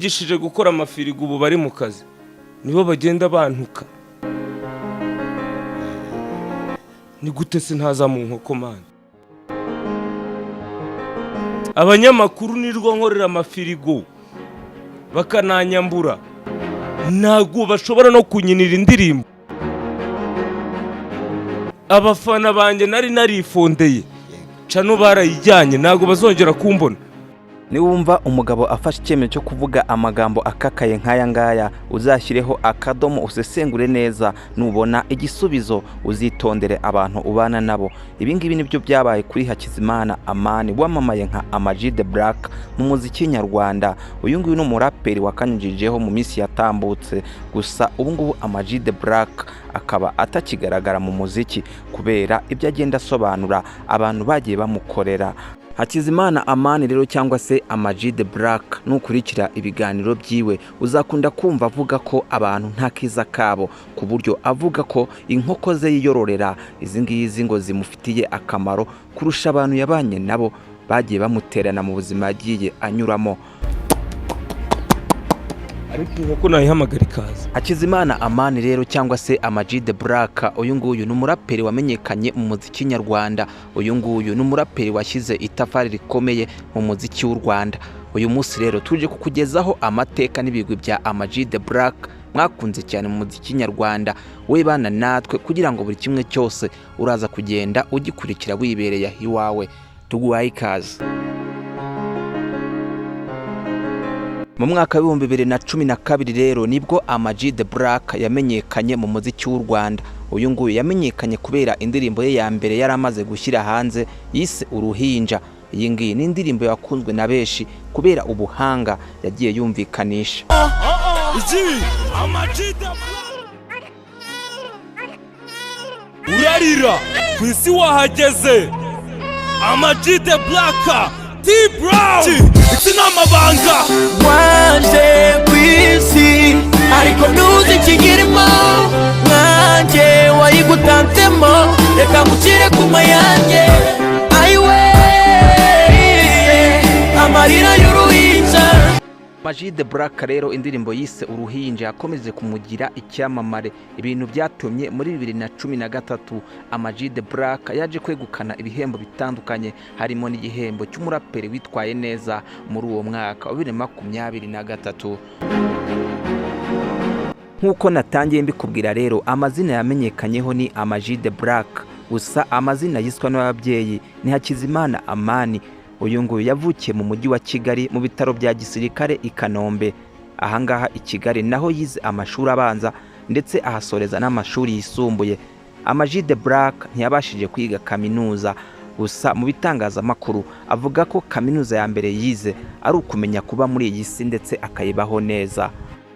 gishije gukora amafirigo ubu bari mu kazi nibo bagenda bantuka. Ni gute se ntaza mu nkoko man? Abanyamakuru nirwo nkorera amafirigo bakananyambura, ntago bashobora no kunyinira indirimbo. Abafana banjye nari narifondeye cano barayijyanye, ntago bazongera kumbona. Niwumva umugabo afashe icyemezo cyo kuvuga amagambo akakaye nk'aya ngaya, uzashyireho akadomo usesengure neza, nubona igisubizo uzitondere abantu ubana nabo. Ibi ngibi nibyo byabaye kuri Hakizimana Amani wamamaye nka Ama-G The Black mu muziki nyarwanda. Uyu nguyu ni umuraperi wakanyujijeho mu minsi yatambutse, gusa ubu ngubu Ama-G The Black akaba atakigaragara mu muziki kubera ibyo agenda asobanura abantu bagiye bamukorera. Hakizimana Amani rero cyangwa se Ama-G The Black, nukurikira ibiganiro byiwe uzakunda kumva avuga ko abantu nta kiza kabo, ku buryo avuga ko inkoko ze yiyororera izi ngizi ngo zimufitiye akamaro kurusha abantu yabanye nabo bagiye bamuterana mu buzima yagiye anyuramo. Ariko inkoko nayihamagara ikaza. Hakizimana Amani rero cyangwa se Ama-G The Black, uyu nguyu ni umuraperi wamenyekanye mu muziki nyarwanda. Uyu nguyu ni umuraperi washyize itafari rikomeye mu muziki w'u Rwanda. Uyu munsi rero tuje kukugezaho amateka n'ibigwi bya Ama-G The Black mwakunze cyane mu muziki nyarwanda. We bana natwe kugira ngo buri kimwe cyose uraza kugenda ugikurikira wibereye iwawe. Tuguhaye ikaze. Mu mwaka wa 2012 rero nibwo Ama-G The Black yamenyekanye mu muziki w'u Rwanda. Uyu nguyu yamenyekanye kubera indirimbo ye ya mbere yaramaze gushyira hanze yise Uruhinja. Iyi ngiyi ni indirimbo yakunzwe na benshi kubera ubuhanga yagiye yumvikanisha. Urarira kwisi wahageze. Ama-G The Black T-Brown iti n'amabanga wanje kwisi ariko ntuzi ikigirimo nkanjye wayigutanzemo, reka ngukire ku mayanjye. Ayiwe amarira y'uruhinja. Ama-G The Black rero indirimbo yise Uruhinja yakomeje kumugira icyamamare. Ibintu byatumye muri 2013 Ama-G The Black yaje kwegukana ibihembo bitandukanye, harimo n'igihembo cy'umuraperi witwaye neza muri uwo mwaka wa 2023. Nkuko natangiye mbikubwira rero, amazina yamenyekanyeho ni Ama-G The Black, gusa amazina yiswa n'ababyeyi ni Hakizimana Amani. Uyu nguyu yavukiye mu mujyi wa Kigali mu bitaro bya gisirikare i Kanombe. Ahangaha i Kigali naho yize amashuri abanza ndetse ahasoreza n'amashuri yisumbuye. Ama-G The Black ntiyabashije kwiga kaminuza, gusa mu bitangazamakuru avuga ko kaminuza ya mbere yize ari ukumenya kuba muri iyi si ndetse akayibaho neza.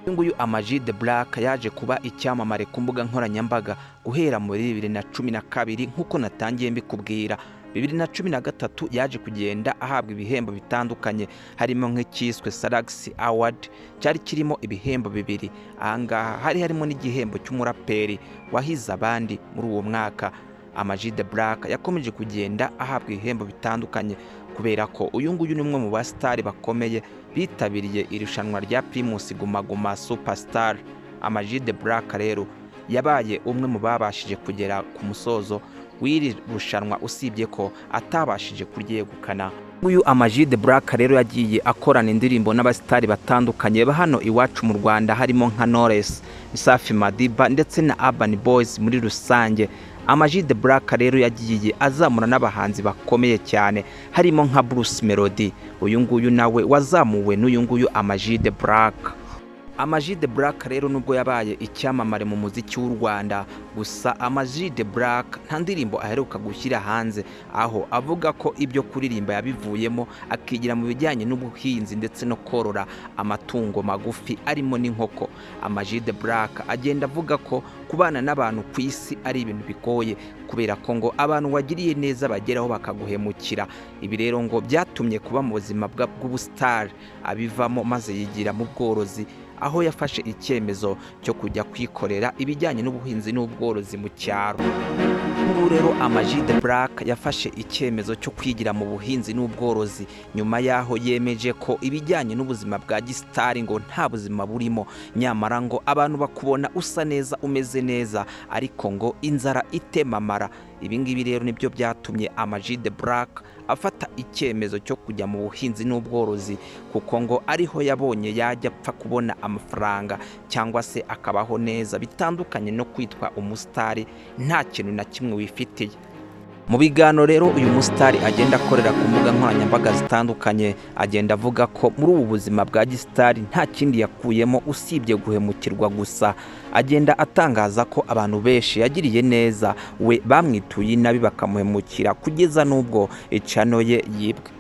Uyu nguyu Ama-G The Black yaje kuba icyamamare ku mbuga nkoranyambaga guhera muri 2012 nkuko natangiye mbikubwira. 2013 yaje kugenda ahabwa ibihembo bitandukanye, harimo nk'ikiswe Salax Award cyari kirimo ibihembo bibiri. Ahangaha hari harimo n'igihembo cy'umuraperi wahize abandi muri uwo mwaka. Ama-G The Black yakomeje kugenda ahabwa ibihembo bitandukanye kubera ko uyu nguyu ni umwe mu basitari bakomeye bitabiriye irushanwa rya Primus Guma Guma Superstar. Ama-G The Black rero yabaye umwe mu babashije kugera ku musozo w'iri rushanwa, usibye ko atabashije kuryegukana. Uyu Ama-G The Black rero yagiye akorana indirimbo n'abasitari batandukanye ba hano iwacu mu Rwanda, harimo nka Knowless, Safi Madiba ndetse na Urban Boys muri rusange. Ama-G The Black rero yagiye azamura n'abahanzi bakomeye cyane, harimo nka Bruce Melody. Uyu nguyu nawe wazamuwe n'uyu nguyu Ama-G The Black. Ama-G The Black rero nubwo yabaye icyamamare mu muziki w'u Rwanda, gusa Ama-G The Black nta ndirimbo aheruka gushyira hanze, aho avuga ko ibyo kuririmba yabivuyemo akigira mu bijyanye n'ubuhinzi ndetse no korora amatungo magufi arimo n'inkoko. Ama-G The Black agenda avuga ko kubana n'abantu ku isi ari ibintu bigoye kubera ko ngo abantu wagiriye neza bageraho bakaguhemukira. Ibi rero ngo byatumye kuba mu buzima bw'ubustar abivamo maze yigira mu bworozi, aho yafashe icyemezo cyo kujya kwikorera ibijyanye n'ubuhinzi n'ubworozi mu cyaro. Ngubu rero Amag the Black yafashe icyemezo cyo kwigira mu buhinzi n'ubworozi nyuma yaho yemeje ko ibijyanye n'ubuzima bwa gisitari ngo nta buzima burimo, nyamara ngo abantu bakubona usa neza umeze neza ariko ngo inzara itemamara. Ibi ngibi rero nibyo byatumye Amag the Black afata icyemezo cyo kujya mu buhinzi n'ubworozi, kuko ngo ariho yabonye yajya apfa kubona amafaranga cyangwa se akabaho neza, bitandukanye no kwitwa umusitari nta kintu na kimwe wifitiye. Mu biganiro rero uyu musitari agenda akorera ku mbuga nkoranyambaga zitandukanye, agenda avuga ko muri ubu buzima bwa gisitari nta kindi yakuyemo usibye guhemukirwa gusa. Agenda atangaza ko abantu benshi yagiriye neza, we bamwituye inabi bakamuhemukira kugeza n'ubwo icano ye yibwe.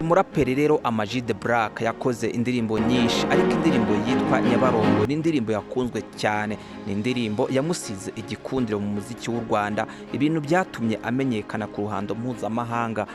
Umuraperi rero Amag the Black yakoze indirimbo nyinshi, ariko indirimbo yitwa Nyabarongo ni indirimbo yakunzwe cyane, ni indirimbo yamusize igikundiro mu muziki w'u Rwanda, ibintu byatumye amenyekana ku ruhando mpuzamahanga.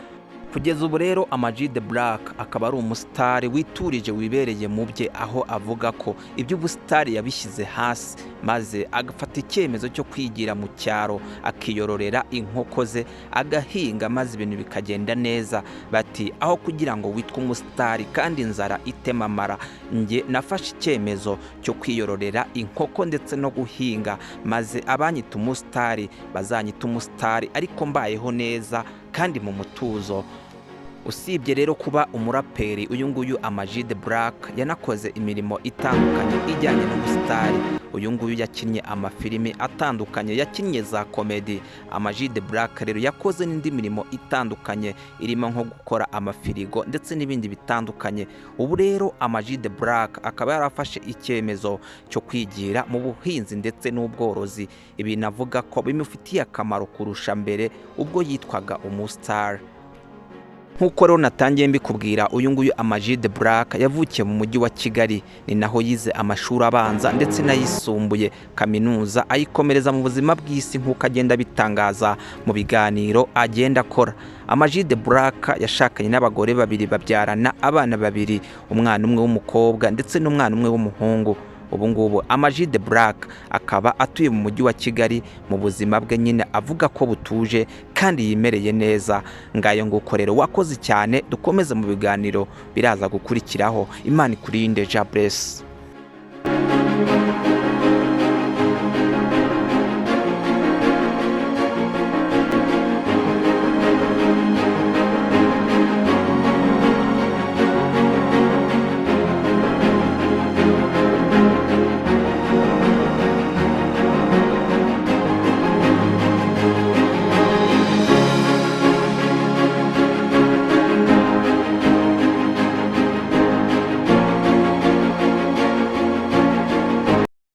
Kugeza ubu rero Amag the Black akaba ari umusitari witurije wibereye mu bye, aho avuga ko iby'ubusitari yabishyize hasi maze agafata icyemezo cyo kwigira mu cyaro akiyororera inkoko ze agahinga, maze ibintu bikagenda neza. Bati aho kugira ngo witwe umusitari kandi inzara itemamara, nge nafashe icyemezo cyo kwiyororera inkoko ndetse no guhinga, maze abanyita umusitari bazanyita umusitari ariko mbayeho neza kandi mu mutuzo. Usibye rero kuba umuraperi, uyu nguyu Amag the Black yanakoze imirimo itandukanye ijyanye n'ubusitari. Uyu nguyu yakinnye amafilimi atandukanye, yakinnye za komedi. Amag the Black rero yakoze n'indi mirimo itandukanye irimo nko gukora amafirigo ndetse n'ibindi bitandukanye. Ubu rero Amag the Black akaba yarafashe icyemezo cyo kwigira mu buhinzi ndetse n'ubworozi. Ibi navuga ko bimufitiye akamaro kurusha mbere ubwo yitwaga umusitari. Nkuko rero natangiye mbikubwira, uyu nguyu Amag the Black yavukiye mu mujyi wa Kigali, ni naho yize amashuri abanza ndetse n'ayisumbuye, kaminuza ayikomereza mu buzima bw'isi nk'uko agenda bitangaza mu biganiro agenda akora. Amag the Black yashakanye n'abagore babiri, babyarana abana babiri, umwana umwe w'umukobwa ndetse n'umwana umwe w'umuhungu. Ubu ngubu Amag the Black akaba atuye mu mujyi wa Kigali, mu buzima bwe nyine avuga ko butuje kandi yimereye neza. Ngayo nguko rero, wakoze cyane, dukomeze mu biganiro biraza gukurikiraho. Imana ikurinde, ja bless.